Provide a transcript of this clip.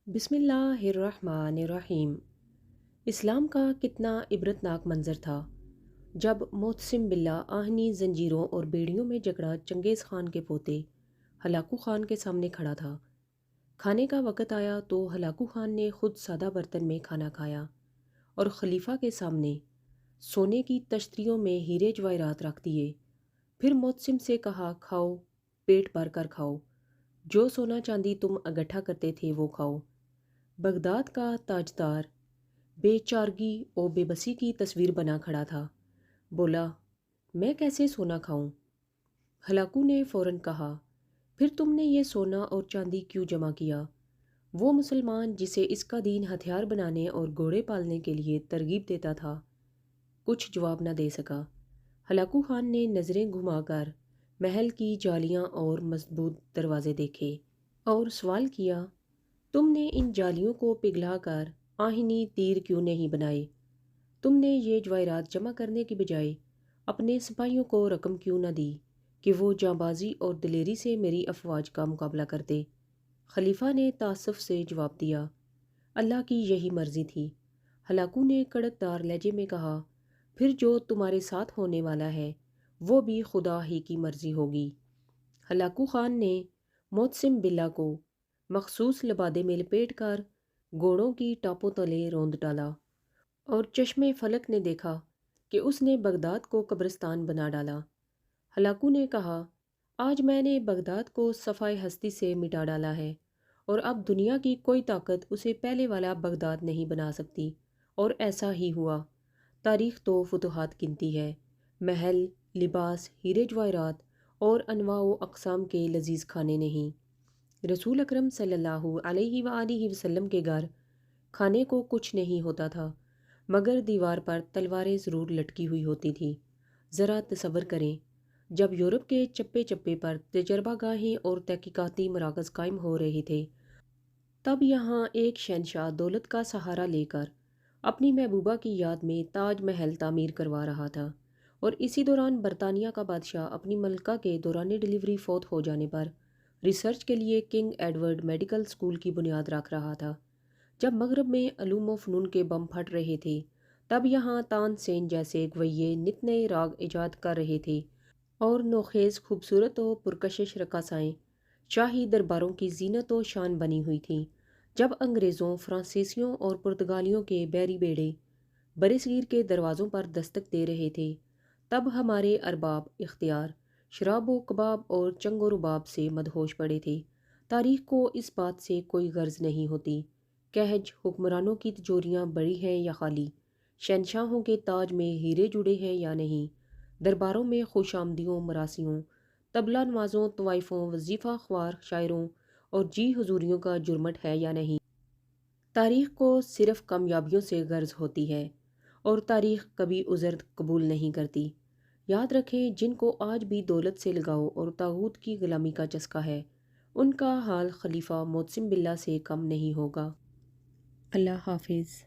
بسم اللہ الرحمن الرحیم۔ اسلام کا کتنا عبرتناک منظر تھا جب معتصم باللہ آہنی زنجیروں اور بیڑیوں میں جکڑا چنگیز خان کے پوتے ہلاکو خان کے سامنے کھڑا تھا۔ کھانے کا وقت آیا تو ہلاکو خان نے خود سادہ برتن میں کھانا کھایا اور خلیفہ کے سامنے سونے کی تشتریوں میں ہیرے جواہرات رکھ دیے۔ پھر معتصم سے کہا، کھاؤ، پیٹ بھر کر کھاؤ، جو سونا چاندی تم اکٹھا کرتے تھے وہ کھاؤ۔ بغداد کا تاجدار بے چارگی و بے بسی کی تصویر بنا کھڑا تھا۔ بولا، میں کیسے سونا کھاؤں؟ ہلاکو نے فوراً کہا، پھر تم نے یہ سونا اور چاندی کیوں جمع کیا؟ وہ مسلمان جسے اس کا دین ہتھیار بنانے اور گھوڑے پالنے کے لیے ترغیب دیتا تھا کچھ جواب نہ دے سکا۔ ہلاکو خان نے نظریں گھما کر محل کی جالیاں اور مضبوط دروازے دیکھے اور سوال کیا، تم نے ان جالیوں کو پگھلا کر آہنی تیر کیوں نہیں بنائے؟ تم نے یہ جواہرات جمع کرنے کی بجائے اپنے سپاہیوں کو رقم کیوں نہ دی کہ وہ جانبازی اور دلیری سے میری افواج کا مقابلہ کرتے؟ خلیفہ نے تعصب سے جواب دیا، اللہ کی یہی مرضی تھی۔ ہلاکو نے کڑک دار لہجے میں کہا، پھر جو تمہارے ساتھ ہونے والا ہے وہ بھی خدا ہی کی مرضی ہوگی۔ ہلاکو خان نے معتصم باللہ کو مخصوص لبادے میں لپیٹ کر گھوڑوں کی ٹاپوں تلے روند ڈالا اور چشم فلک نے دیکھا کہ اس نے بغداد کو قبرستان بنا ڈالا۔ ہلاکو نے کہا، آج میں نے بغداد کو صفائے ہستی سے مٹا ڈالا ہے اور اب دنیا کی کوئی طاقت اسے پہلے والا بغداد نہیں بنا سکتی۔ اور ایسا ہی ہوا۔ تاریخ تو فتوحات گنتی ہے، محل، لباس، ہیرے جواہرات اور انواع و اقسام کے لذیذ کھانے نہیں۔ رسول اکرم صلی اللہ علیہ وآلہ وسلم کے گھر کھانے کو کچھ نہیں ہوتا تھا مگر دیوار پر تلواریں ضرور لٹکی ہوئی ہوتی تھی۔ ذرا تصور کریں، جب یورپ کے چپے چپے پر تجربہ گاہیں اور تحقیقاتی مراکز قائم ہو رہے تھے، تب یہاں ایک شہنشاہ دولت کا سہارا لے کر اپنی محبوبہ کی یاد میں تاج محل تعمیر کروا رہا تھا، اور اسی دوران برطانیہ کا بادشاہ اپنی ملکہ کے دوران ڈلیوری فوت ہو جانے پر ریسرچ کے لیے کنگ ایڈورڈ میڈیکل اسکول کی بنیاد رکھ رہا تھا۔ جب مغرب میں علوم و فنون کے بم پھٹ رہے تھے، تب یہاں تان سین جیسے گویے نت نئے راگ ایجاد کر رہے تھے اور نوخیز خوبصورت و پرکشش رقاصائیں شاہی درباروں کی زینت و شان بنی ہوئی تھیں۔ جب انگریزوں، فرانسیسیوں اور پرتگالیوں کے بحری بیڑے برصغیر کے دروازوں پر دستک دے رہے تھے، تب ہمارے ارباب اختیار شراب و کباب اور چنگ و رباب سے مدہوش پڑے تھے۔ تاریخ کو اس بات سے کوئی غرض نہیں ہوتی کہ حکمرانوں کی تجوریاں بڑی ہیں یا خالی، شہنشاہوں کے تاج میں ہیرے جڑے ہیں یا نہیں، درباروں میں خوش آمدیوں، مراسیوں، طبلہ نوازوں، طوائفوں، وظیفہ خوار شاعروں اور جی حضوریوں کا جرمٹ ہے یا نہیں۔ تاریخ کو صرف کامیابیوں سے غرض ہوتی ہے اور تاریخ کبھی عذر قبول نہیں کرتی۔ یاد رکھیں، جن کو آج بھی دولت سے لگاؤ اور طاغوت کی غلامی کا چسکا ہے، ان کا حال خلیفہ معتصم باللہ سے کم نہیں ہوگا۔ اللہ حافظ۔